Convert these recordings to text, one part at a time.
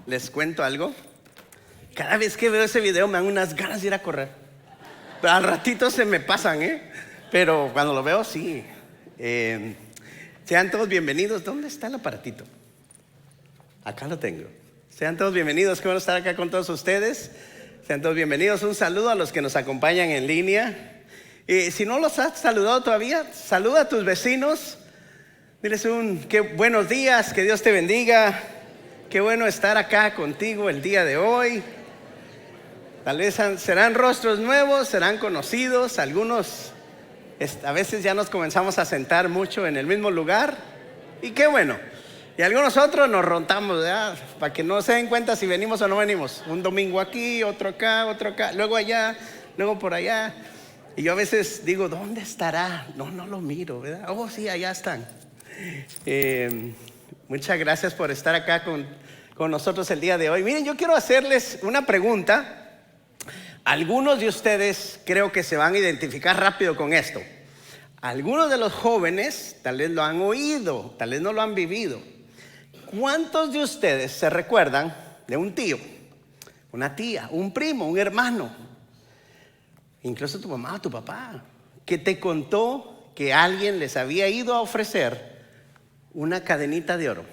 les cuento algo. Cada vez que veo ese video me dan unas ganas de ir a correr. Pero al ratito se me pasan, pero cuando lo veo, sí. Sean todos bienvenidos. ¿Dónde está el aparatito? Acá lo tengo. Sean todos bienvenidos. Qué bueno estar acá con todos ustedes. Sean todos bienvenidos. Un saludo a los que nos acompañan en línea. Si no los has saludado todavía, saluda a tus vecinos. Diles qué buenos días, que Dios te bendiga. Qué bueno estar acá contigo el día de hoy. Tal vez serán rostros nuevos, serán conocidos. Algunos a veces ya nos comenzamos a sentar mucho en el mismo lugar. Y qué bueno. Y algunos otros nos rotamos, ¿verdad? Para que no se den cuenta si venimos o no venimos. Un domingo aquí, otro acá, luego allá, luego por allá. Y yo a veces digo, ¿dónde estará? No lo miro, ¿verdad? Oh, sí, allá están. Muchas gracias por estar acá con nosotros el día de hoy. Miren, yo quiero hacerles una pregunta. Algunos de ustedes creo que se van a identificar rápido con esto. Algunos de los jóvenes tal vez lo han oído, tal vez no lo han vivido. ¿Cuántos de ustedes se recuerdan de un tío, una tía, un primo, un hermano, incluso tu mamá o tu papá, que te contó que alguien les había ido a ofrecer una cadenita de oro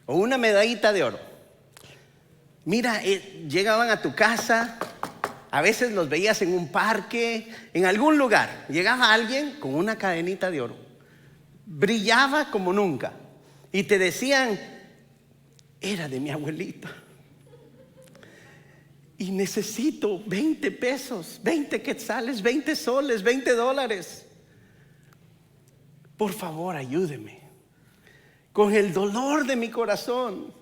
o una medallita de oro? Mira, llegaban a tu casa, a veces los veías en un parque, en algún lugar. Llegaba alguien con una cadenita de oro, brillaba como nunca, y te decían, era de mi abuelita, y necesito 20 pesos, 20 quetzales, 20 soles, 20 dólares. Por favor, ayúdeme. Con el dolor de mi corazón,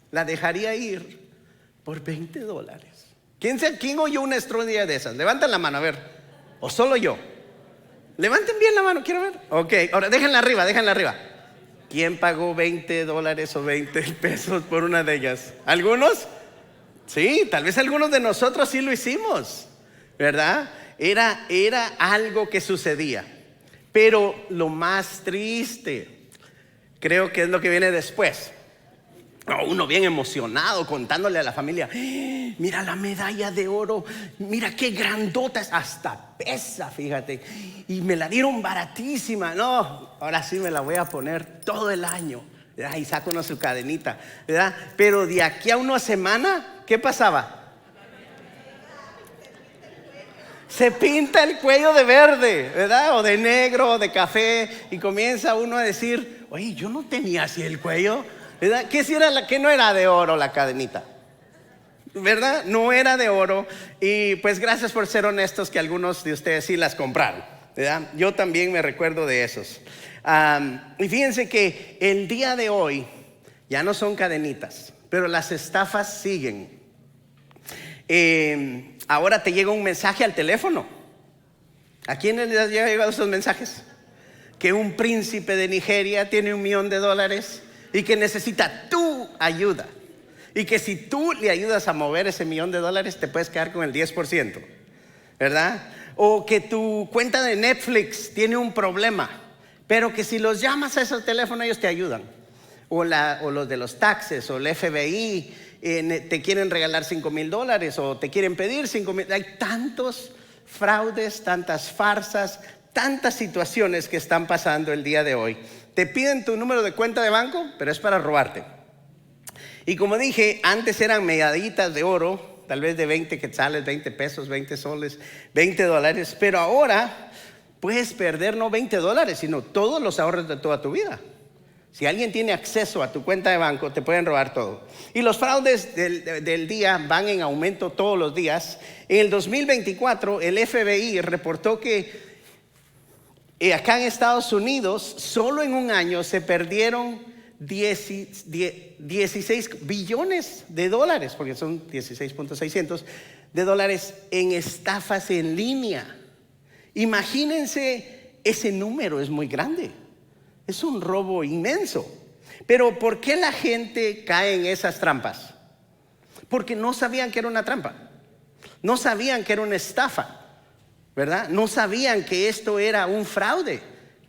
la dejaría ir por 20 dólares. ¿Quién oyó una historia de esas? Levanten la mano, a ver. ¿O solo yo? Levanten bien la mano, quiero ver. Ok, ahora déjenla arriba. ¿Quién pagó 20 dólares o 20 pesos por una de ellas? ¿Algunos? Sí, tal vez algunos de nosotros sí lo hicimos, ¿verdad? Era algo que sucedía. Pero lo más triste, creo que es lo que viene después. Uno bien emocionado contándole a la familia, mira la medalla de oro, mira qué grandota es, hasta pesa, fíjate, y me la dieron baratísima. No, ahora sí me la voy a poner todo el año, ¿verdad? Y saca uno su cadenita, ¿verdad? Pero de aquí a una semana, ¿qué pasaba? Se pinta el cuello de verde, ¿verdad? O de negro, o de café, y comienza uno a decir, oye, yo no tenía así el cuello, ¿verdad? ¿Qué no era de oro la cadenita? ¿Verdad? No era de oro. Y pues gracias por ser honestos que algunos de ustedes sí las compraron, ¿verdad? Yo también me recuerdo de esos. Y fíjense que el día de hoy ya no son cadenitas, pero las estafas siguen. Ahora te llega un mensaje al teléfono. ¿A quiénes les han llegado esos mensajes? Que un príncipe de Nigeria tiene $1 millón y que necesita tu ayuda, y que si tú le ayudas a mover ese $1 millón te puedes quedar con el 10%, ¿verdad? O que tu cuenta de Netflix tiene un problema, pero que si los llamas a ese teléfono ellos te ayudan. O los de los taxes o el FBI te quieren regalar $5,000 o te quieren pedir 5,000. Hay tantos fraudes, tantas farsas, tantas situaciones que están pasando el día de hoy. Te piden tu número de cuenta de banco, pero es para robarte. Y como dije, antes eran medallitas de oro, tal vez de 20 quetzales, 20 pesos, 20 soles, 20 dólares. Pero ahora puedes perder no 20 dólares, sino todos los ahorros de toda tu vida. Si alguien tiene acceso a tu cuenta de banco, te pueden robar todo. Y los fraudes del día van en aumento todos los días. En el 2024, el FBI reportó que acá en Estados Unidos, solo en un año se perdieron 16 billones de dólares, porque son 16.600 de dólares en estafas en línea. Imagínense, ese número es muy grande, es un robo inmenso. Pero ¿por qué la gente cae en esas trampas? Porque no sabían que era una trampa, no sabían que era una estafa, ¿verdad? No sabían que esto era un fraude.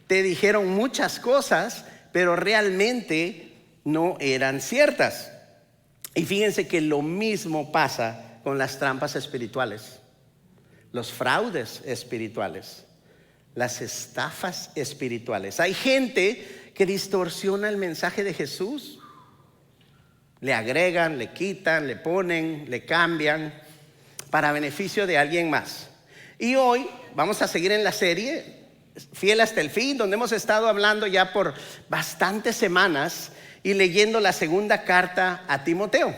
Te dijeron muchas cosas, pero realmente no eran ciertas. Y fíjense que lo mismo pasa con las trampas espirituales, los fraudes espirituales, las estafas espirituales. Hay gente que distorsiona el mensaje de Jesús. Le agregan, le quitan, le ponen, le cambian para beneficio de alguien más. Y hoy vamos a seguir en la serie Fiel hasta el fin, donde hemos estado hablando ya por bastantes semanas y leyendo la segunda carta a Timoteo.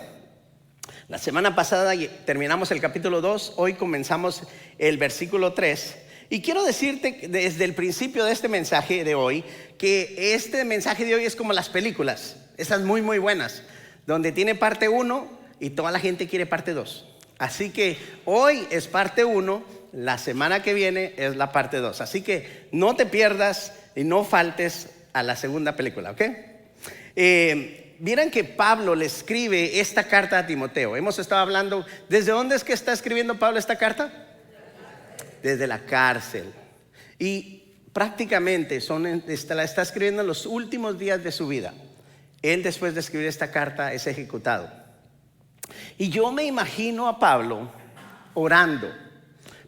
La semana pasada terminamos el capítulo 2, hoy comenzamos el versículo 3. Y quiero decirte desde el principio de este mensaje de hoy que este mensaje de hoy es como las películas, esas muy muy buenas, donde tiene parte 1 y toda la gente quiere parte 2. Así que hoy es parte 1, la semana que viene es la parte 2. Así que no te pierdas y no faltes a la segunda película, ¿ok? Miren que Pablo le escribe esta carta a Timoteo. Hemos estado hablando, ¿desde dónde es que está escribiendo Pablo esta carta? Desde la cárcel. Y prácticamente la está escribiendo en los últimos días de su vida. Él, después de escribir esta carta, es ejecutado. Y yo me imagino a Pablo orando,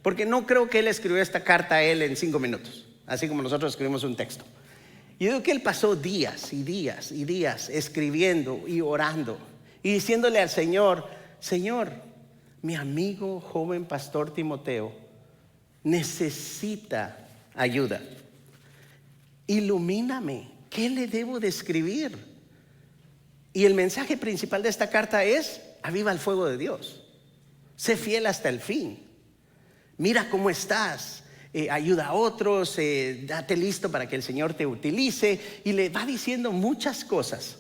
porque no creo que él escribió esta carta a él en 5 minutos, así como nosotros escribimos un texto. Yo digo que él pasó días y días y días escribiendo y orando y diciéndole al Señor: Señor, mi amigo joven pastor Timoteo necesita ayuda. Ilumíname, ¿qué le debo de escribir? Y el mensaje principal de esta carta es: aviva el fuego de Dios, sé fiel hasta el fin, mira cómo estás, ayuda a otros, date listo para que el Señor te utilice. Y le va diciendo muchas cosas.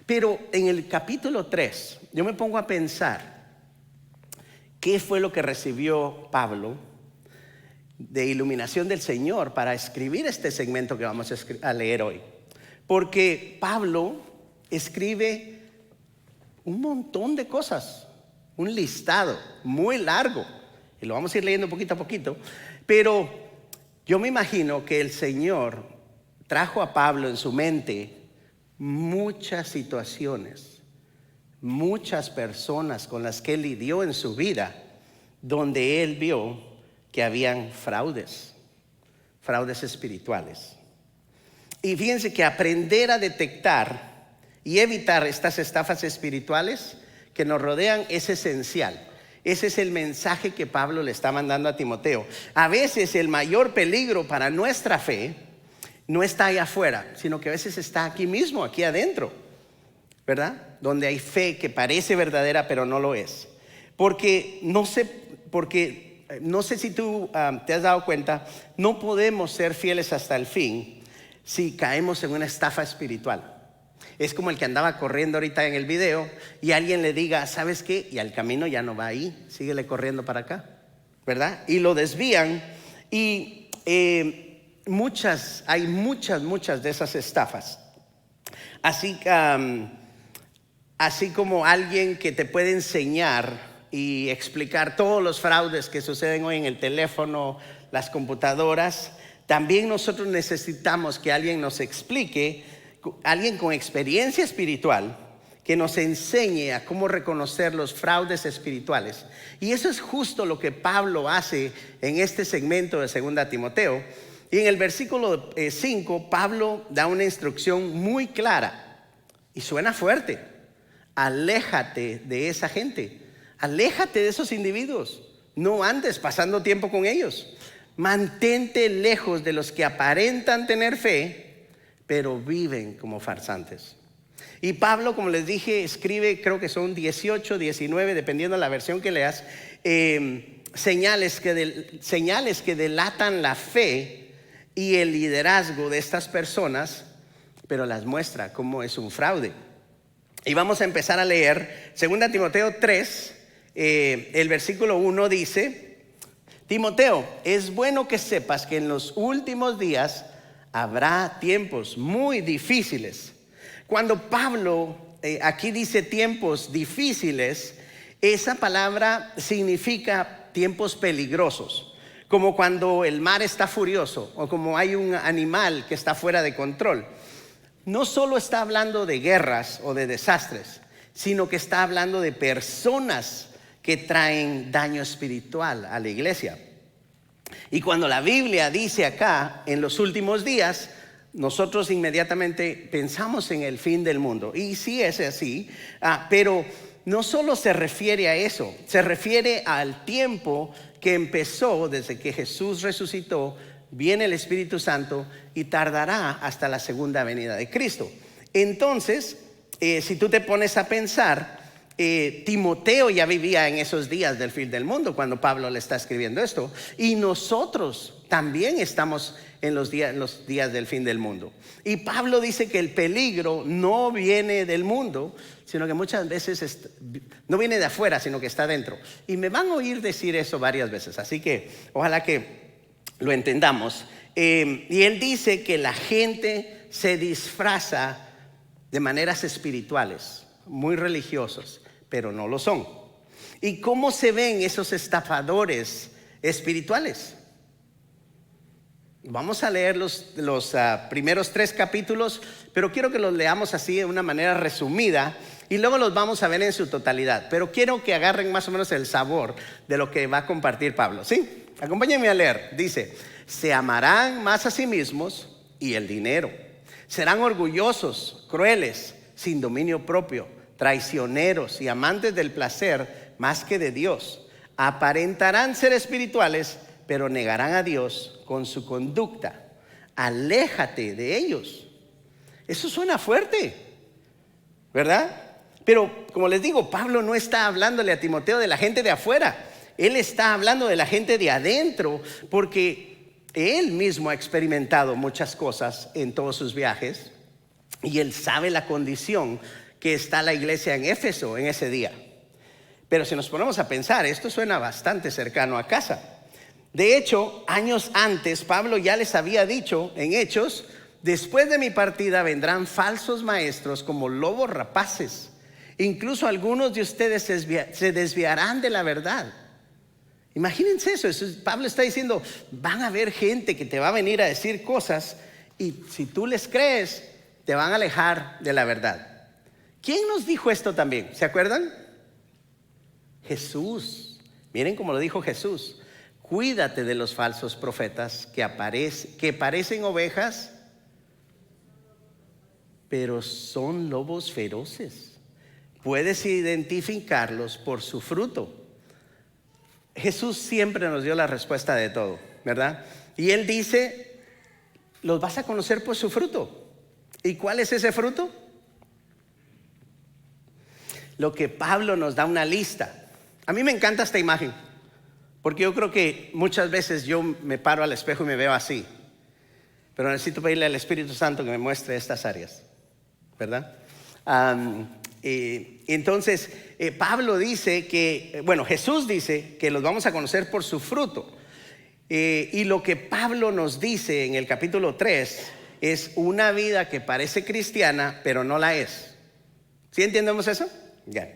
Pero en el capítulo 3 yo me pongo a pensar qué fue lo que recibió Pablo de iluminación del Señor para escribir este segmento que vamos a leer hoy. Porque Pablo escribe un montón de cosas, un listado muy largo, y lo vamos a ir leyendo poquito a poquito. Pero yo me imagino que el Señor trajo a Pablo en su mente muchas situaciones, muchas personas con las que él lidió en su vida, donde él vio que habían fraudes espirituales. Y fíjense que aprender a detectar y evitar estas estafas espirituales que nos rodean es esencial. Ese es el mensaje que Pablo le está mandando a Timoteo. A veces el mayor peligro para nuestra fe no está allá afuera, sino que a veces está aquí mismo, aquí adentro, ¿verdad? Donde hay fe que parece verdadera pero no lo es. Porque no sé si tú te has dado cuenta, no podemos ser fieles hasta el fin si caemos en una estafa espiritual. Es como el que andaba corriendo ahorita en el video y alguien le diga: ¿sabes qué? Y al camino ya no va ahí, síguele corriendo para acá, ¿verdad? Y lo desvían. Y hay muchas de esas estafas. Así como alguien que te puede enseñar y explicar todos los fraudes que suceden hoy en el teléfono, las computadoras, también nosotros necesitamos que alguien nos explique, alguien con experiencia espiritual, que nos enseñe a cómo reconocer los fraudes espirituales. Y eso es justo lo que Pablo hace en este segmento de 2 Timoteo. Y en el versículo 5, Pablo da una instrucción muy clara y suena fuerte: aléjate de esa gente, aléjate de esos individuos, no andes pasando tiempo con ellos, mantente lejos de los que aparentan tener fe pero viven como farsantes. Y Pablo, como les dije, escribe, creo que son 18, 19, dependiendo de la versión que leas, señales que delatan la fe y el liderazgo de estas personas, pero las muestra como es un fraude. Y vamos a empezar a leer 2 Timoteo 3, el versículo 1 dice: Timoteo, es bueno que sepas que en los últimos días habrá tiempos muy difíciles. Cuando Pablo aquí dice tiempos difíciles, esa palabra significa tiempos peligrosos, como cuando el mar está furioso o como hay un animal que está fuera de control. No solo está hablando de guerras o de desastres, sino que está hablando de personas que traen daño espiritual a la iglesia. Y cuando la Biblia dice acá, en los últimos días, nosotros inmediatamente pensamos en el fin del mundo. Y sí es así, pero no solo se refiere a eso, se refiere al tiempo que empezó desde que Jesús resucitó, viene el Espíritu Santo y tardará hasta la segunda venida de Cristo. Entonces, si tú te pones a pensar, Timoteo ya vivía en esos días del fin del mundo cuando Pablo le está escribiendo esto, y nosotros también estamos en los días del fin del mundo. Y Pablo dice que el peligro no viene del mundo, sino que muchas veces no viene de afuera, sino que está dentro. Y me van a oír decir eso varias veces, así que ojalá que lo entendamos. Y él dice que la gente se disfraza de maneras espirituales, muy religiosos, pero no lo son. ¿Y cómo se ven esos estafadores espirituales? Vamos a leer los primeros 3 capítulos, pero quiero que los leamos así de una manera resumida y luego los vamos a ver en su totalidad. Pero quiero que agarren más o menos el sabor de lo que va a compartir Pablo, ¿sí? Acompáñenme a leer. Dice: se amarán más a sí mismos y el dinero. Serán orgullosos, crueles, sin dominio propio, traicioneros y amantes del placer más que de Dios. Aparentarán ser espirituales, pero negarán a Dios con su conducta. Aléjate de ellos. Eso suena fuerte, ¿verdad? Pero como les digo, Pablo no está hablándole a Timoteo de la gente de afuera. Él está hablando de la gente de adentro, porque él mismo ha experimentado muchas cosas en todos sus viajes y él sabe la condición que está la iglesia en Éfeso en ese día. Pero si nos ponemos a pensar, esto suena bastante cercano a casa. De hecho, años antes, Pablo ya les había dicho en Hechos: después de mi partida vendrán falsos maestros como lobos rapaces. Incluso algunos de ustedes se desviarán de la verdad. Imagínense eso. Pablo está diciendo: van a haber gente que te va a venir a decir cosas y si tú les crees, te van a alejar de la verdad. ¿Quién nos dijo esto también? ¿Se acuerdan? Jesús. Miren cómo lo dijo Jesús: cuídate de los falsos profetas que parecen ovejas, pero son lobos feroces. Puedes identificarlos por su fruto. Jesús siempre nos dio la respuesta de todo, ¿verdad? Y él dice: los vas a conocer por su fruto. ¿Y cuál es ese fruto? Lo que Pablo nos da una lista. A mí me encanta esta imagen, porque yo creo que muchas veces yo me paro al espejo y me veo así, pero necesito pedirle al Espíritu Santo que me muestre estas áreas, ¿verdad? Entonces Pablo dice que, Jesús dice que los vamos a conocer por su fruto. Y lo que Pablo nos dice en el capítulo 3 es una vida que parece cristiana, pero no la es. ¿Sí entendemos eso? Ya.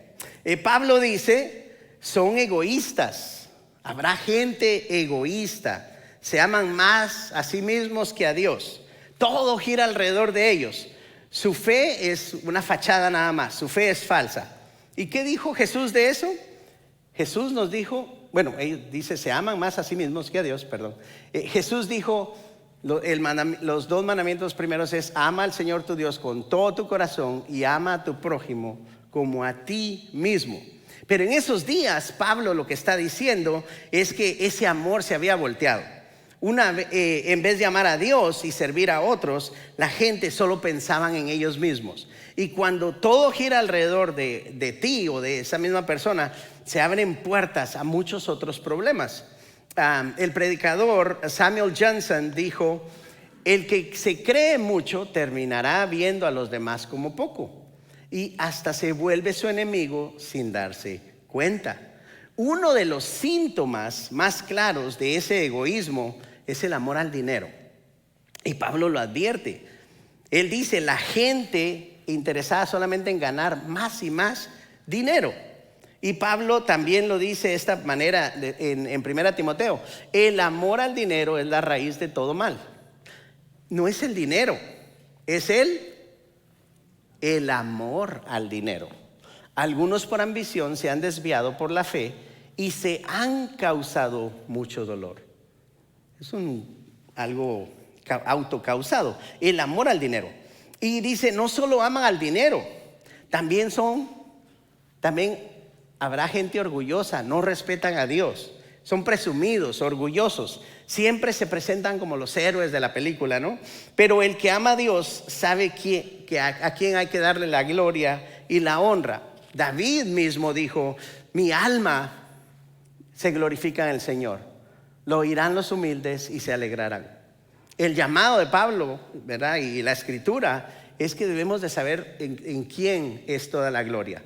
Pablo dice: son egoístas. Habrá gente egoísta. Se aman más a sí mismos que a Dios. Todo gira alrededor de ellos. Su fe es una fachada nada más. Su fe es falsa. ¿Y qué dijo Jesús de eso? Jesús nos dijo, él dice: se aman más a sí mismos que a Dios, perdón. Jesús dijo, los 2 mandamientos primeros es: ama al Señor tu Dios con todo tu corazón y ama a tu prójimo como a ti mismo. Pero en esos días Pablo lo que está diciendo es que ese amor se había volteado. En vez de amar a Dios y servir a otros, la gente solo pensaban en ellos mismos. Y cuando todo gira alrededor de ti o de esa misma persona, se abren puertas a muchos otros problemas. El predicador Samuel Johnson dijo: el que se cree mucho terminará viendo a los demás como poco y hasta se vuelve su enemigo sin darse cuenta. Uno de los síntomas más claros de ese egoísmo es el amor al dinero. Y Pablo lo advierte. Él dice: la gente interesada solamente en ganar más y más dinero. Y Pablo también lo dice de esta manera en 1 Timoteo: el amor al dinero es la raíz de todo mal. No es el dinero, es el amor al dinero. Algunos por ambición se han desviado por la fe y se han causado mucho dolor. Es algo autocausado, el amor al dinero. Y dice, no solo aman al dinero, también habrá gente orgullosa, no respetan a Dios, son presumidos, orgullosos, siempre se presentan como los héroes de la película, ¿no? Pero el que ama a Dios sabe a quién hay que darle la gloria y la honra. David mismo dijo, mi alma se glorifica en el Señor, lo oirán los humildes y se alegrarán. El llamado de Pablo, ¿verdad? Y la escritura es que debemos de saber en quién es toda la gloria.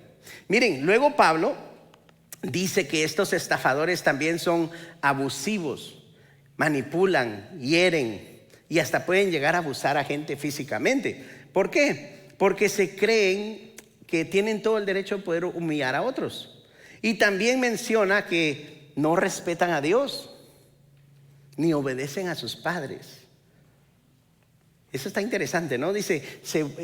Miren, luego Pablo dice que estos estafadores también son abusivos, manipulan, hieren y hasta pueden llegar a abusar a gente físicamente. ¿Por qué? Porque se creen que tienen todo el derecho de poder humillar a otros. Y también menciona que no respetan a Dios ni obedecen a sus padres. Eso está interesante, ¿no? Dice,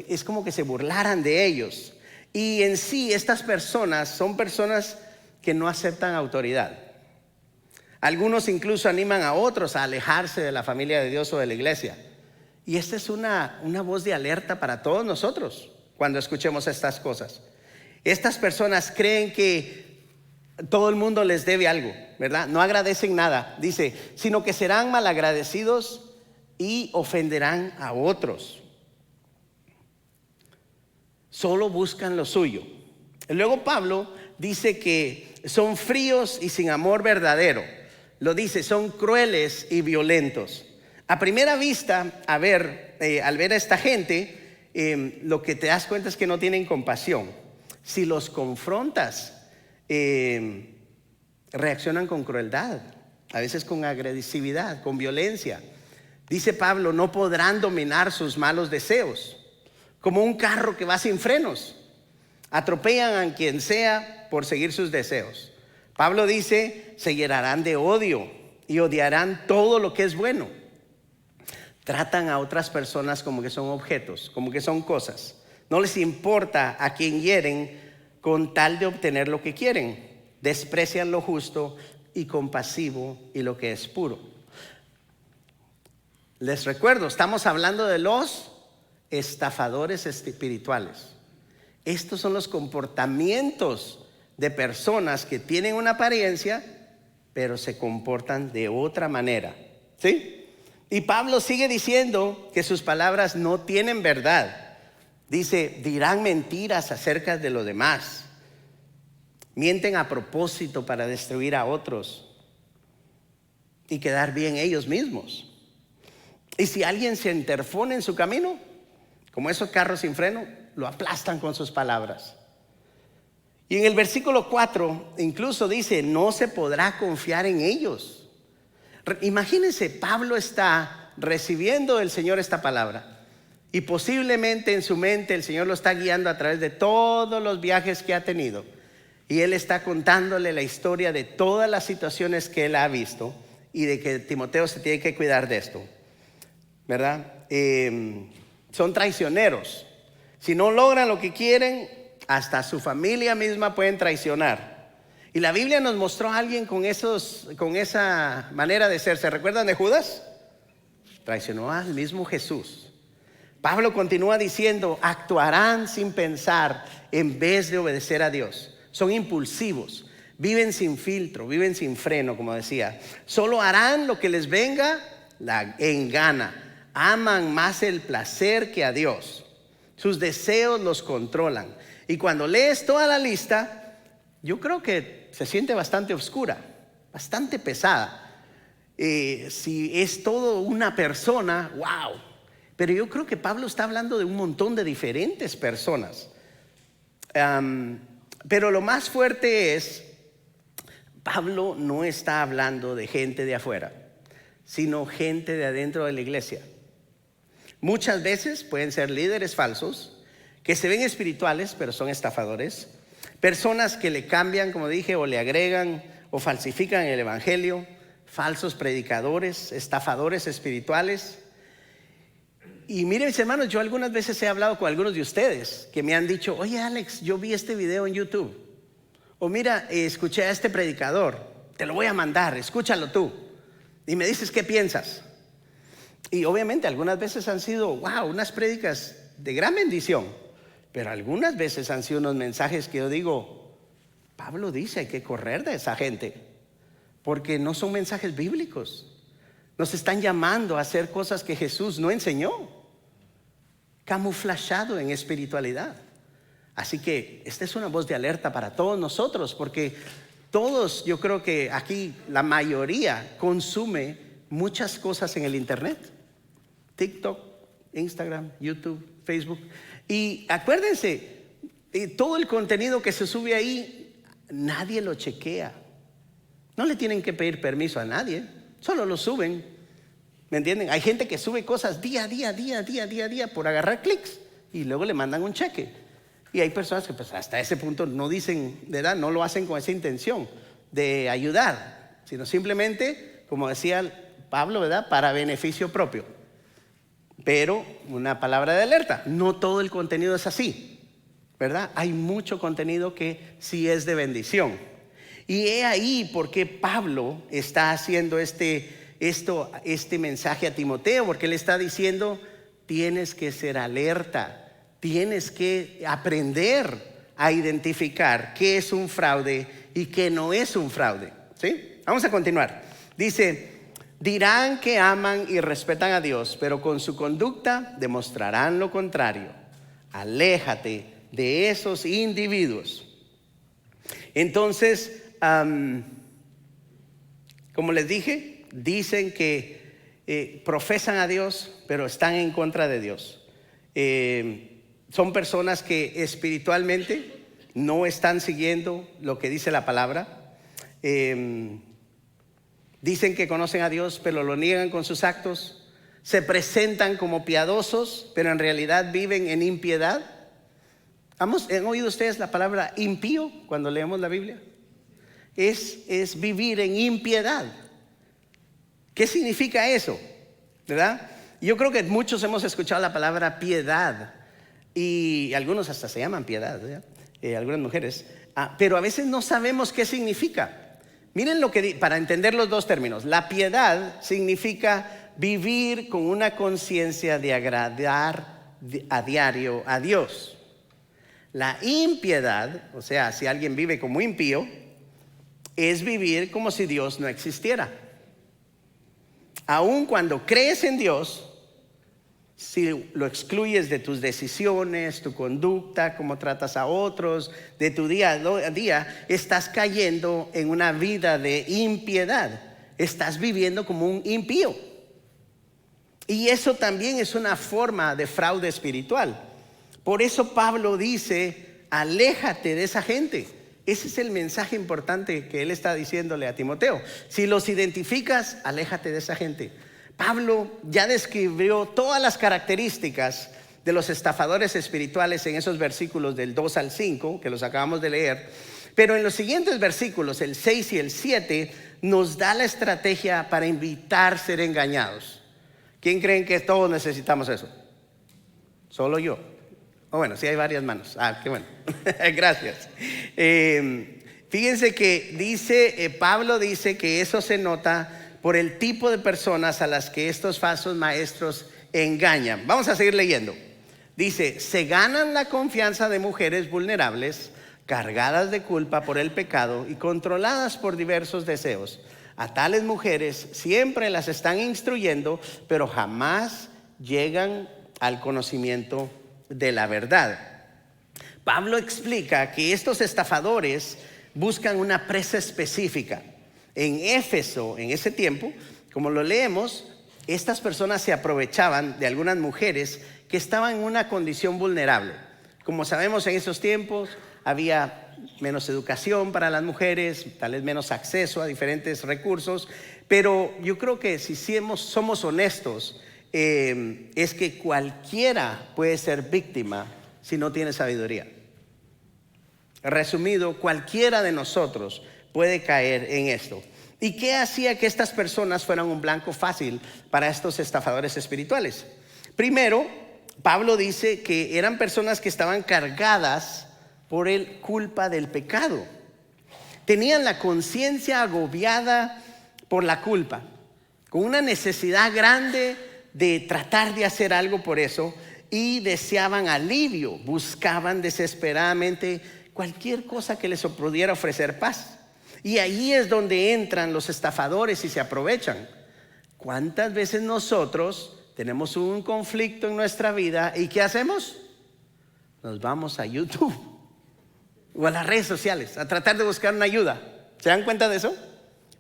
es como que se burlaran de ellos. Y en sí, estas personas son personas que no aceptan autoridad. Algunos incluso animan a otros a alejarse de la familia de Dios o de la iglesia. Y esta es una voz de alerta para todos nosotros cuando escuchemos estas cosas. Estas personas creen que todo el mundo les debe algo, ¿verdad? No agradecen nada, dice, sino que serán malagradecidos y ofenderán a otros. Solo buscan lo suyo. Luego Pablo dice que son fríos y sin amor verdadero. Lo dice, son crueles y violentos. A primera vista, al ver a esta gente, lo que te das cuenta es que no tienen compasión. Si los confrontas, reaccionan con crueldad, a veces con agresividad, con violencia. Dice Pablo, no podrán dominar sus malos deseos, como un carro que va sin frenos. Atropellan a quien sea por seguir sus deseos. Pablo dice, se llenarán de odio y odiarán todo lo que es bueno. Tratan a otras personas como que son objetos, como que son cosas. No les importa a quién hieren con tal de obtener lo que quieren. Desprecian lo justo y compasivo y lo que es puro. Les recuerdo, estamos hablando de los estafadores espirituales. Estos son los comportamientos de personas que tienen una apariencia, pero se comportan de otra manera, ¿sí? Y Pablo sigue diciendo que sus palabras no tienen verdad. Dice, dirán mentiras acerca de los demás. Mienten a propósito para destruir a otros y quedar bien ellos mismos. Y si alguien se interpone en su camino, como esos carros sin freno, lo aplastan con sus palabras. Y en el versículo 4 incluso dice, no se podrá confiar en ellos. Imagínense, Pablo está recibiendo del Señor esta palabra y posiblemente en su mente el Señor lo está guiando a través de todos los viajes que ha tenido. Y él está contándole la historia de todas las situaciones que él ha visto y de que Timoteo se tiene que cuidar de esto, ¿verdad? Son traicioneros. Si no logran lo que quieren, hasta su familia misma pueden traicionar. Y la Biblia nos mostró a alguien con esa manera de ser. ¿Se recuerdan de Judas? Traicionó al mismo Jesús. Pablo continúa diciendo, actuarán sin pensar en vez de obedecer a Dios. Son impulsivos, viven sin filtro, viven sin freno, como decía. Solo harán lo que les venga en gana. Aman más el placer que a Dios. Sus deseos los controlan. Y cuando lees toda la lista, yo creo que se siente bastante oscura, bastante pesada. Si es todo una persona, wow. Pero yo creo que Pablo está hablando de un montón de diferentes personas. Pero lo más fuerte es, Pablo no está hablando de gente de afuera, sino gente de adentro de la iglesia. Muchas veces pueden ser líderes falsos, que se ven espirituales, pero son estafadores. Personas que le cambian, como dije, o le agregan o falsifican el evangelio. Falsos predicadores, estafadores espirituales. Y miren, mis hermanos, yo algunas veces he hablado con algunos de ustedes que me han dicho, oye Alex, yo vi este video en YouTube. O mira, escuché a este predicador, te lo voy a mandar, escúchalo tú. Y me dices, ¿qué piensas? Y obviamente algunas veces han sido, wow, unas prédicas de gran bendición. Pero algunas veces han sido unos mensajes que yo digo, Pablo dice, hay que correr de esa gente. Porque no son mensajes bíblicos. Nos están llamando a hacer cosas que Jesús no enseñó, camuflado en espiritualidad. Así que esta es una voz de alerta para todos nosotros, porque todos, yo creo que aquí la mayoría consume muchas cosas en el internet. TikTok, Instagram, YouTube, Facebook. Y acuérdense, todo el contenido que se sube ahí, nadie lo chequea. No le tienen que pedir permiso a nadie. Solo lo suben, ¿me entienden? Hay gente que sube cosas día a día por agarrar clics y luego le mandan un cheque. Y hay personas que pues hasta ese punto no dicen, ¿verdad? No lo hacen con esa intención de ayudar, sino simplemente, como decía Pablo, ¿verdad? Para beneficio propio. Pero una palabra de alerta, no todo el contenido es así, ¿verdad? Hay mucho contenido que sí es de bendición. Y he ahí por qué Pablo está haciendo este mensaje a Timoteo, porque él está diciendo, tienes que ser alerta, tienes que aprender a identificar qué es un fraude y qué no es un fraude, ¿sí? Vamos a continuar. Dice, dirán que aman y respetan a Dios, pero con su conducta demostrarán lo contrario. Aléjate de esos individuos. Entonces, como les dije, dicen que profesan a Dios, pero están en contra de Dios. Son personas que espiritualmente no están siguiendo lo que dice la palabra. Dicen que conocen a Dios, pero lo niegan con sus actos. Se presentan como piadosos, pero en realidad viven en impiedad. ¿Han oído ustedes la palabra impío cuando leemos la Biblia? Es vivir en impiedad. ¿Qué significa eso? ¿Verdad? Yo creo que muchos hemos escuchado la palabra piedad y algunos hasta se llaman piedad, algunas mujeres, pero a veces no sabemos qué significa. Miren lo que para entender los dos términos. La piedad significa vivir con una conciencia de agradar a diario a Dios. La impiedad, o sea, si alguien vive como impío, es vivir como si Dios no existiera. Aun cuando crees en Dios, si lo excluyes de tus decisiones, tu conducta, cómo tratas a otros, de tu día a día, estás cayendo en una vida de impiedad. Estás viviendo como un impío. Y eso también es una forma de fraude espiritual. Por eso Pablo dice, aléjate de esa gente. Ese es el mensaje importante que él está diciéndole a Timoteo. Si los identificas, aléjate de esa gente. Pablo ya describió todas las características de los estafadores espirituales en esos versículos del 2 al 5 que los acabamos de leer. Pero en los siguientes versículos, el 6 y el 7, nos da la estrategia para evitar ser engañados. ¿Quién creen que todos necesitamos eso? Solo yo. Bueno, sí hay varias manos. Qué bueno. Gracias. Fíjense que Pablo dice que eso se nota por el tipo de personas a las que estos falsos maestros engañan. Vamos a seguir leyendo. Dice, se ganan la confianza de mujeres vulnerables, cargadas de culpa por el pecado y controladas por diversos deseos. A tales mujeres siempre las están instruyendo, pero jamás llegan al conocimiento de la verdad. Pablo explica que estos estafadores buscan una presa específica. En Éfeso, en ese tiempo, como lo leemos, estas personas se aprovechaban de algunas mujeres que estaban en una condición vulnerable. Como sabemos, en esos tiempos había menos educación para las mujeres, tal vez menos acceso a diferentes recursos, pero yo creo que si somos honestos, es que cualquiera puede ser víctima si no tiene sabiduría. Resumido, cualquiera de nosotros puede caer en esto. ¿Y qué hacía que estas personas fueran un blanco fácil para estos estafadores espirituales? Primero, Pablo dice que eran personas que estaban cargadas por el culpa del pecado. Tenían la conciencia agobiada por la culpa, con una necesidad grande de tratar de hacer algo por eso, y deseaban alivio, buscaban desesperadamente cualquier cosa que les pudiera ofrecer paz. Y ahí es donde entran los estafadores y se aprovechan. ¿Cuántas veces nosotros tenemos un conflicto en nuestra vida y qué hacemos? Nos vamos a YouTube o a las redes sociales a tratar de buscar una ayuda. ¿Se dan cuenta de eso?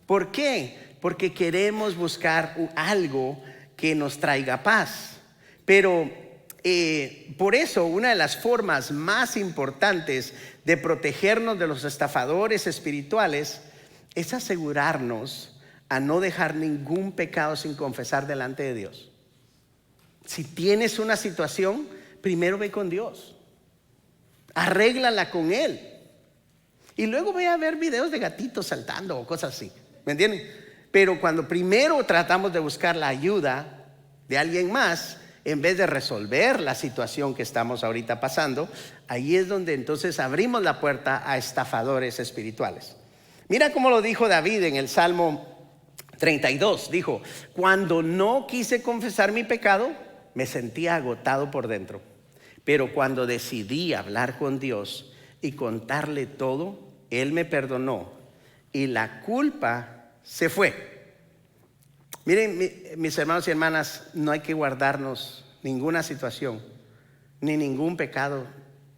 ¿Por qué? Porque queremos buscar algo que nos traiga paz. Pero por eso una de las formas más importantes de protegernos de los estafadores espirituales es asegurarnos a no dejar ningún pecado sin confesar delante de Dios. Si tienes una situación, primero ve con Dios, arréglala con Él, y luego ve a ver videos de gatitos saltando o cosas así, ¿me entienden? Pero cuando primero tratamos de buscar la ayuda de alguien más, en vez de resolver la situación que estamos ahorita pasando, ahí es donde entonces abrimos la puerta a estafadores espirituales. Mira cómo lo dijo David en el Salmo 32. Dijo: cuando no quise confesar mi pecado, me sentía agotado por dentro. Pero cuando decidí hablar con Dios y contarle todo, Él me perdonó y la culpa se fue. Miren, mis hermanos y hermanas, no hay que guardarnos ninguna situación ni ningún pecado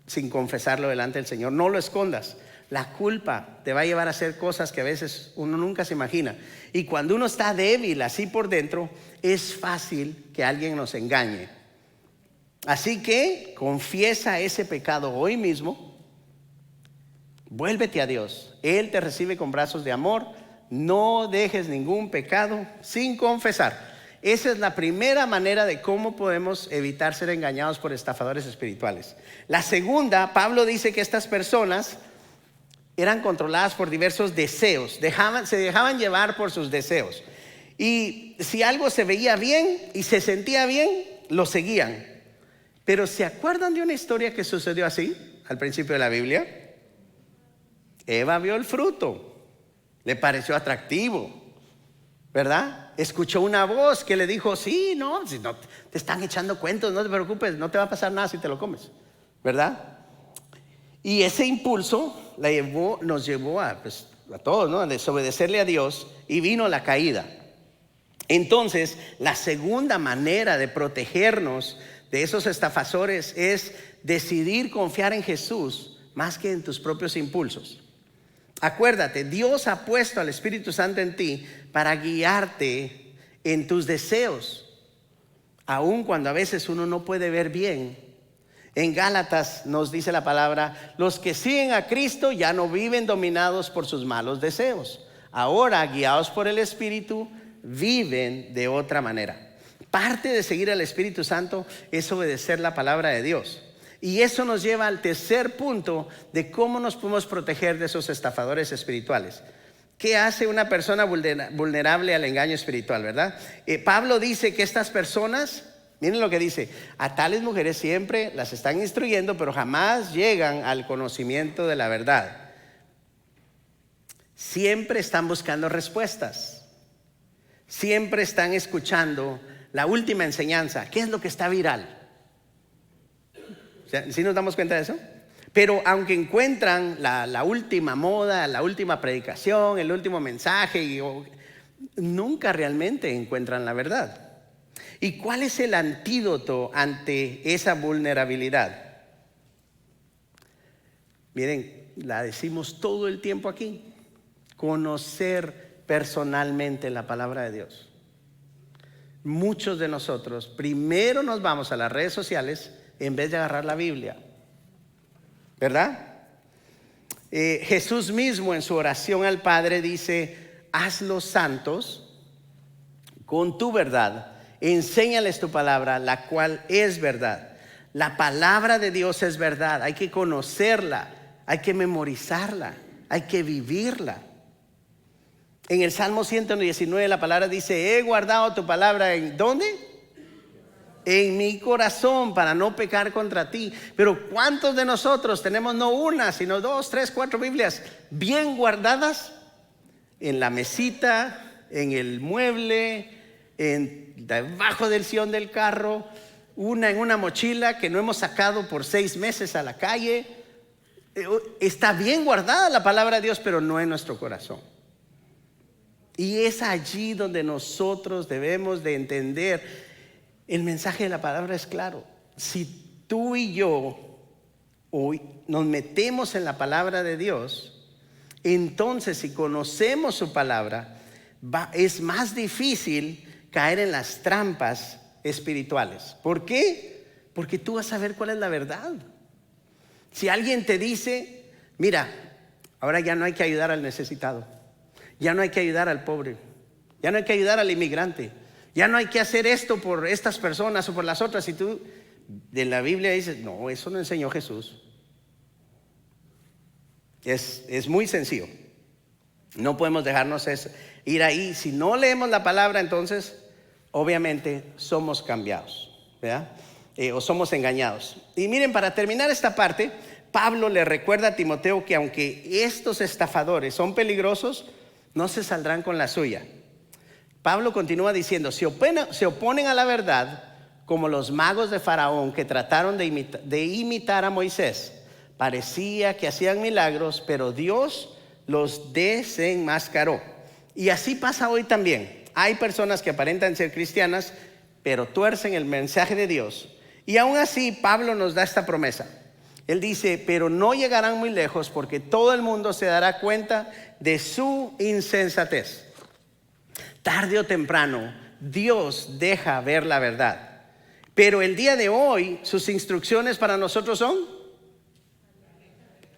sin confesarlo delante del Señor. No lo escondas. La culpa te va a llevar a hacer cosas que a veces uno nunca se imagina. Y cuando uno está débil así por dentro, es fácil que alguien nos engañe. Así que confiesa ese pecado hoy mismo. Vuélvete a Dios. Él te recibe con brazos de amor. No dejes ningún pecado sin confesar. Esa es la primera manera de cómo podemos evitar ser engañados por estafadores espirituales. La segunda, Pablo dice que estas personas eran controladas por diversos deseos, se dejaban llevar por sus deseos. Y si algo se veía bien y se sentía bien, lo seguían. Pero ¿se acuerdan de una historia que sucedió así al principio de la Biblia? Eva vio el fruto. Le pareció atractivo, ¿verdad? Escuchó una voz que le dijo: sí, no, si no te están echando cuentos, no te preocupes, no te va a pasar nada si te lo comes, ¿verdad? Y ese impulso nos llevó a todos, ¿no?, a desobedecerle a Dios, y vino la caída. Entonces, la segunda manera de protegernos de esos estafadores es decidir confiar en Jesús más que en tus propios impulsos. Acuérdate, Dios ha puesto al Espíritu Santo en ti para guiarte en tus deseos, aun cuando a veces uno no puede ver bien. En Gálatas nos dice la palabra: los que siguen a Cristo ya no viven dominados por sus malos deseos. Ahora, guiados por el Espíritu, viven de otra manera. Parte de seguir al Espíritu Santo es obedecer la palabra de Dios. Y eso nos lleva al tercer punto de cómo nos podemos proteger de esos estafadores espirituales. ¿Qué hace una persona vulnerable al engaño espiritual, verdad? Pablo dice que estas personas, miren lo que dice: a tales mujeres siempre las están instruyendo, pero jamás llegan al conocimiento de la verdad. Siempre están buscando respuestas. Siempre están escuchando la última enseñanza. ¿Qué es lo que está viral? ¿Sí nos damos cuenta de eso? Pero aunque encuentran la última moda, la última predicación, el último mensaje, nunca realmente encuentran la verdad. ¿Y cuál es el antídoto ante esa vulnerabilidad? Miren, la decimos todo el tiempo aquí: conocer personalmente la palabra de Dios. Muchos de nosotros primero nos vamos a las redes sociales en vez de agarrar la Biblia, ¿verdad? Jesús mismo en su oración al Padre dice: hazlos santos con tu verdad, enséñales tu palabra, la cual es verdad. La palabra de Dios es verdad, hay que conocerla, hay que memorizarla, hay que vivirla. En el Salmo 119 la palabra dice: he guardado tu palabra, ¿en dónde? en mi corazón para no pecar contra ti. Pero ¿cuántos de nosotros tenemos no una, sino 2, 3, 4 Biblias bien guardadas en la mesita, en el mueble, debajo del sillón del carro, una en una mochila que no hemos sacado por 6 meses a la calle? Está bien guardada la palabra de Dios, pero no en nuestro corazón. Y es allí donde nosotros debemos de entender. El mensaje de la palabra es claro. Si tú y yo hoy nos metemos en la palabra de Dios, entonces si conocemos su palabra, es más difícil caer en las trampas espirituales. ¿Por qué? Porque tú vas a ver cuál es la verdad. Si alguien te dice, mira, ahora ya no hay que ayudar al necesitado, ya no hay que ayudar al pobre, ya no hay que ayudar al inmigrante, ya no hay que hacer esto por estas personas o por las otras. Y tú de la Biblia dices, no, eso no enseñó Jesús. Es muy sencillo. No podemos dejarnos ir ahí. Si no leemos la palabra, entonces obviamente somos cambiados, ¿verdad? O somos engañados. Y miren, para terminar esta parte, Pablo le recuerda a Timoteo que aunque estos estafadores son peligrosos, no se saldrán con la suya. Pablo continúa diciendo, se oponen a la verdad como los magos de Faraón que trataron de imitar a Moisés. Parecía que hacían milagros, pero Dios los desenmascaró. Y así pasa hoy también. Hay personas que aparentan ser cristianas, pero tuercen el mensaje de Dios. Y aún así Pablo nos da esta promesa. Él dice, pero no llegarán muy lejos porque todo el mundo se dará cuenta de su insensatez. Tarde o temprano, Dios deja ver la verdad. Pero el día de hoy, sus instrucciones para nosotros son: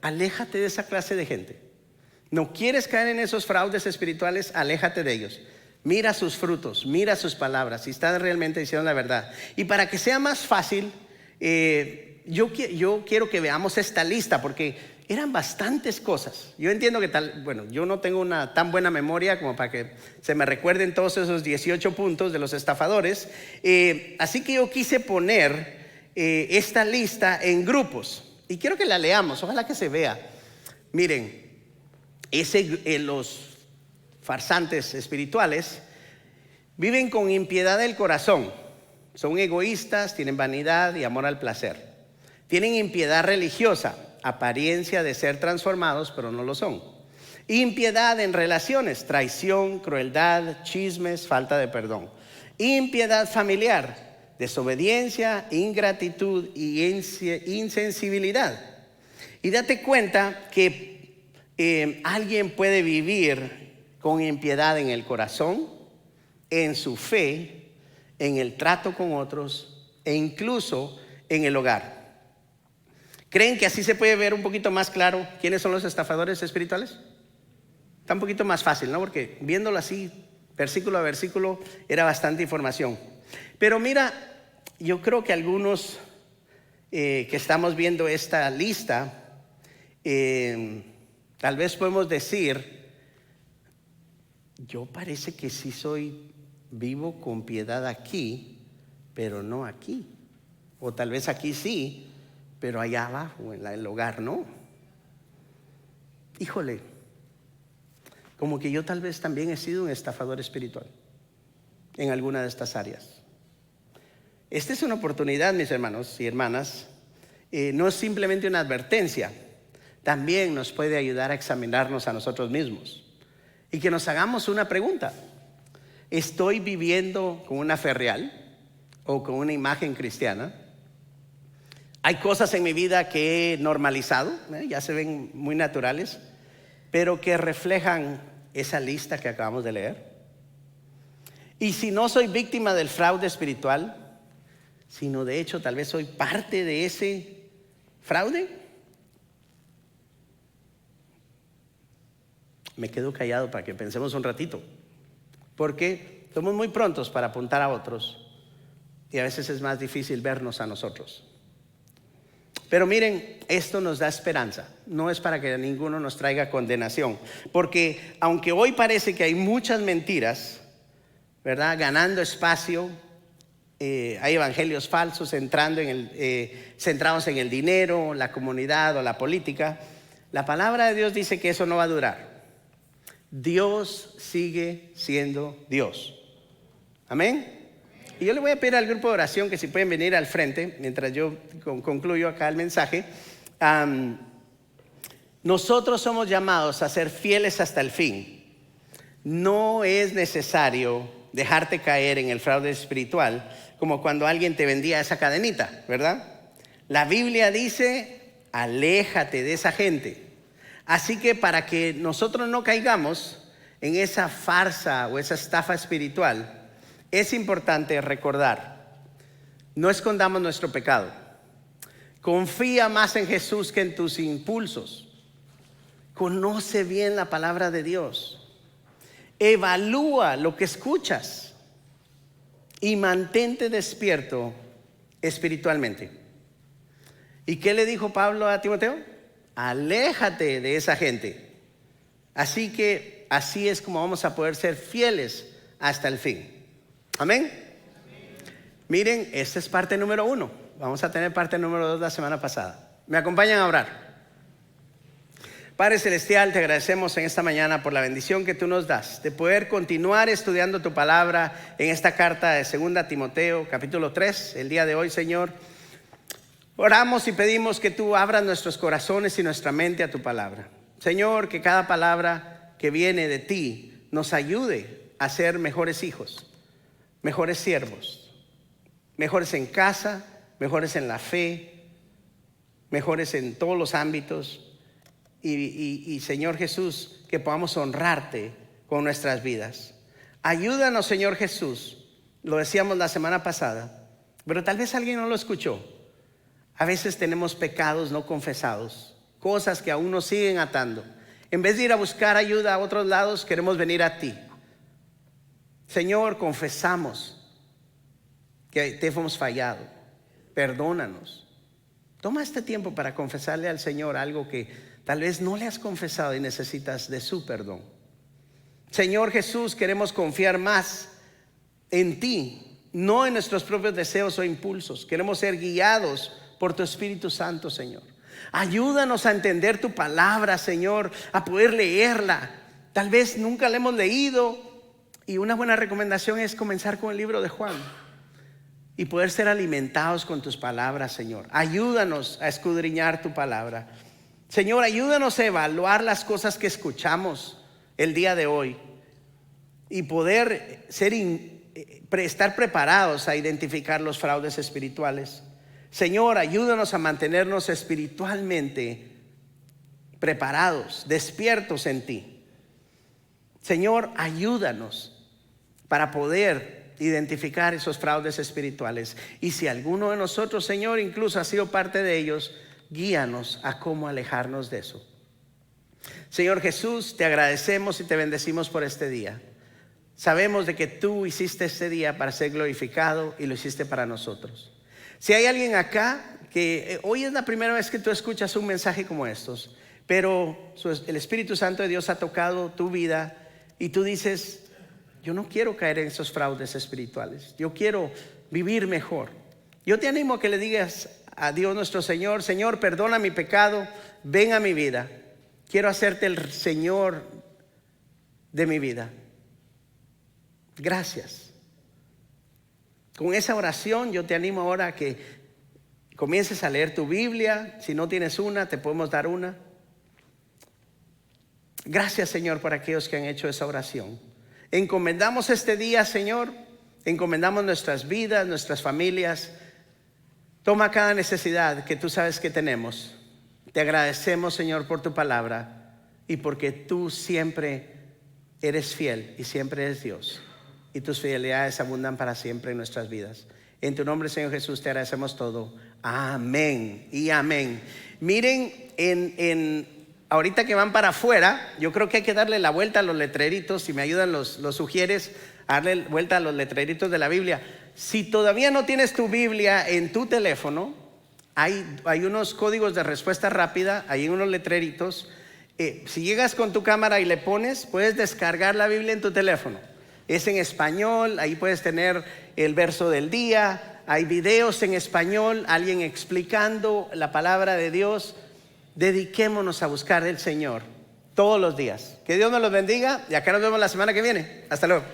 aléjate de esa clase de gente. No quieres caer en esos fraudes espirituales, aléjate de ellos. Mira sus frutos, mira sus palabras, si están realmente diciendo la verdad. Y para que sea más fácil, yo quiero que veamos esta lista, porque eran bastantes cosas. Yo entiendo que yo no tengo una tan buena memoria como para que se me recuerden todos esos 18 puntos de los estafadores. Así que yo quise poner esta lista en grupos. Y quiero que la leamos, ojalá que se vea. Miren, los farsantes espirituales viven con impiedad del corazón. Son egoístas, tienen vanidad y amor al placer. Tienen impiedad religiosa, apariencia de ser transformados, pero no lo son. Impiedad en relaciones, traición, crueldad, chismes, falta de perdón. Impiedad familiar, desobediencia, ingratitud y insensibilidad. Y date cuenta que alguien puede vivir con impiedad en el corazón, en su fe, en el trato con otros e incluso en el hogar. ¿Creen que así se puede ver un poquito más claro quiénes son los estafadores espirituales? Está un poquito más fácil, ¿no? Porque viéndolo así, versículo a versículo, era bastante información. Pero mira, yo creo que algunos que estamos viendo esta lista, tal vez podemos decir, yo parece que sí soy vivo con piedad aquí, pero no aquí. O tal vez aquí sí, pero allá abajo, en el hogar, no. Híjole, como que yo tal vez también he sido un estafador espiritual en alguna de estas áreas. Esta es una oportunidad, mis hermanos y hermanas. No es simplemente una advertencia, también nos puede ayudar a examinarnos a nosotros mismos y que nos hagamos una pregunta: ¿estoy viviendo con una fe real o con una imagen cristiana? Hay cosas en mi vida que he normalizado, ya se ven muy naturales, pero que reflejan esa lista que acabamos de leer. Y si no soy víctima del fraude espiritual, sino de hecho tal vez soy parte de ese fraude, me quedo callado para que pensemos un ratito, porque somos muy prontos para apuntar a otros y a veces es más difícil vernos a nosotros. Pero miren, esto nos da esperanza. No es para que ninguno nos traiga condenación, porque aunque hoy parece que hay muchas mentiras, ¿verdad?, ganando espacio hay evangelios falsos centrados en el dinero, la comunidad o la política. La palabra de Dios dice que eso no va a durar. Dios sigue siendo Dios. Amén. Y yo le voy a pedir al grupo de oración que si pueden venir al frente mientras yo concluyo acá el mensaje. Nosotros somos llamados a ser fieles hasta el fin. No es necesario dejarte caer en el fraude espiritual como cuando alguien te vendía esa cadenita, ¿verdad? La Biblia dice, aléjate de esa gente. Así que para que nosotros no caigamos en esa farsa o esa estafa espiritual, es importante recordar, no escondamos nuestro pecado. Confía más en Jesús que en tus impulsos. Conoce bien la palabra de Dios. Evalúa lo que escuchas y mantente despierto espiritualmente. ¿Y qué le dijo Pablo a Timoteo? Aléjate de esa gente. Así es como vamos a poder ser fieles hasta el fin. Amén. Miren, esta es parte número 1. Vamos a tener parte número 2 la semana pasada. ¿Me acompañan a orar? Padre Celestial, te agradecemos en esta mañana por la bendición que tú nos das de poder continuar estudiando tu palabra en esta carta de 2 Timoteo, capítulo 3. El día de hoy, Señor, oramos y pedimos que tú abras nuestros corazones y nuestra mente a tu palabra. Señor, que cada palabra que viene de ti nos ayude a ser mejores hijos, mejores siervos, mejores en casa, mejores en la fe, mejores en todos los ámbitos. Y Señor Jesús, que podamos honrarte con nuestras vidas. Ayúdanos, Señor Jesús. Lo decíamos la semana pasada, pero tal vez alguien no lo escuchó. A veces tenemos pecados no confesados, cosas que aún nos siguen atando. En vez de ir a buscar ayuda a otros lados, queremos venir a ti. Señor, confesamos que te hemos fallado. Perdónanos. Toma este tiempo para confesarle al Señor algo que tal vez no le has confesado y necesitas de su perdón. Señor Jesús, queremos confiar más en ti, no en nuestros propios deseos o impulsos. Queremos ser guiados por tu Espíritu Santo, Señor. Ayúdanos a entender tu palabra, Señor, a poder leerla. Tal vez nunca la hemos leído y una buena recomendación es comenzar con el libro de Juan y poder ser alimentados con tus palabras, Señor. Ayúdanos a escudriñar tu palabra. Señor, ayúdanos a evaluar las cosas que escuchamos el día de hoy y poder estar preparados a identificar los fraudes espirituales. Señor, ayúdanos a mantenernos espiritualmente preparados, despiertos en ti. Señor, ayúdanos para poder identificar esos fraudes espirituales. Y si alguno de nosotros, Señor, incluso ha sido parte de ellos, guíanos a cómo alejarnos de eso. Señor Jesús, te agradecemos y te bendecimos por este día. Sabemos de que tú hiciste este día para ser glorificado y lo hiciste para nosotros. Si hay alguien acá que hoy es la primera vez que tú escuchas un mensaje como estos, pero el Espíritu Santo de Dios ha tocado tu vida y tú dices, yo no quiero caer en esos fraudes espirituales, yo quiero vivir mejor. Yo te animo a que le digas a Dios nuestro Señor: Señor, perdona mi pecado, ven a mi vida. Quiero hacerte el Señor de mi vida. Gracias. Con esa oración yo te animo ahora a que comiences a leer tu Biblia. Si no tienes una, te podemos dar una. Gracias, Señor, por aquellos que han hecho esa oración. Encomendamos este día, Señor. Encomendamos nuestras vidas, nuestras familias. Toma cada necesidad que tú sabes que tenemos. Te agradecemos, Señor, por tu palabra y porque tú siempre eres fiel y siempre eres Dios. Y tus fidelidades abundan para siempre en nuestras vidas. En tu nombre, Señor Jesús, te agradecemos todo. Amén y amén. Miren, ahorita que van para afuera, yo creo que hay que darle la vuelta a los letreritos. Si me ayudan los sugieres, darle vuelta a los letreritos de la Biblia. Si todavía no tienes tu Biblia en tu teléfono, hay unos códigos de respuesta rápida, hay unos letreritos. Si llegas con tu cámara y le pones, puedes descargar la Biblia en tu teléfono. Es en español, ahí puedes tener el verso del día, hay videos en español, alguien explicando la palabra de Dios. Dediquémonos a buscar del Señor todos los días. Que Dios nos los bendiga y acá nos vemos la semana que viene. Hasta luego.